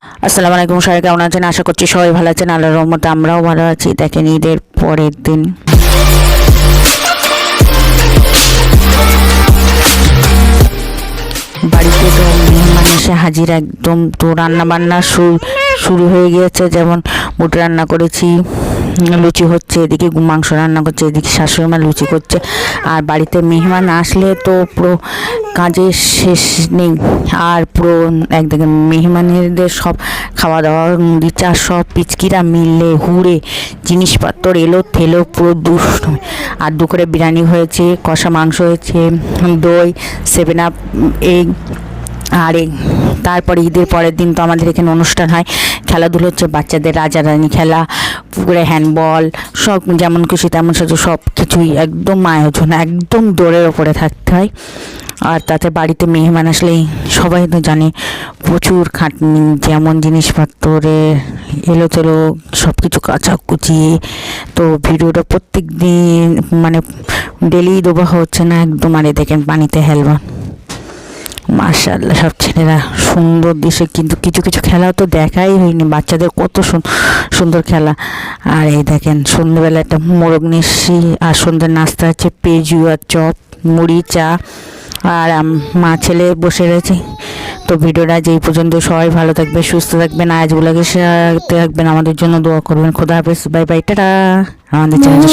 আসসালামু আলাইকুম, সবাই কেমন আছেন? আশা করছি সবাই ভালো আছেন। আল্লাহর রহমতে আমরাও ভালো আছি। দেখেন, ঈদের পরের দিন বাড়িতে তো মেহমান এসে হাজির একদম। তো রান্না বান্না শুরু হয়ে গিয়েছে। যেমন বুট রান্না করেছি, লুচি হচ্ছে, এদিকে মাংস রান্না করছে, এদিকে শাশুড়ি মা লুচি করছে। আর বাড়িতে মেহমান আসলে তো পুরো কাজের শেষ নেই। আর পুরো একদিকে মেহমানদের সব খাওয়া দাওয়া রিচা সব পিচকিরা মিললে হুড়ে জিনিসপত্র এলো থেলো পুরো দুষ্ট। আর দুপুরে বিরিয়ানি হয়েছে, কষা মাংস হয়েছে, দই, 7 আপ, এই আর তারপরে ঈদের পরের দিন তো আমাদের এখানে অনুষ্ঠান হয়, খেলাধুলো হচ্ছে, বাচ্চাদের রাজা রানী খেলা, পুকুরে হ্যান্ডবল, সব যেমন খুশি তেমন সাথে সব কিছুই একদম আয়োজন, একদম দৌড়ের ওপরে থাকতে হয়। আর তাতে বাড়িতে মেহমান আসলেই সবাই তো জানে প্রচুর খাটনি, যেমন জিনিসপত্রের এলো তেলো সব কিছু কাচাকুচি। তো ভিডিওটা প্রত্যেক দিন মানে ডেলি দেওয়া হচ্ছে না একদম। আর দেখেন পানিতে হেলবা, মাশাআল্লাহ সব ছেলেরা সুন্দর দিশে, কিন্তু কিছু কিছু খেলা তো দেখাই হয়নি, বাচ্চাদের কত সুন্দর খেলা। আর এই দেখেন সন্ধ্যেবেলা একটা মোরগ নিচ্ছি। আর সন্ধ্যের নাস্তা হচ্ছে পেঁয়াজু আর চপ, মুড়ি, চা। আর মা ছেলে বসে রয়েছে। তো ভিডিওটা যেই পর্যন্ত, সবাই ভালো থাকবে, সুস্থ থাকবেন, আয়াজগুলোকে সাথে থাকবেন, আমাদের জন্য দোয়া করবেন। খোদা হাফেজ, বাই বাই, টাটা। আমাদের চ্যানেলটা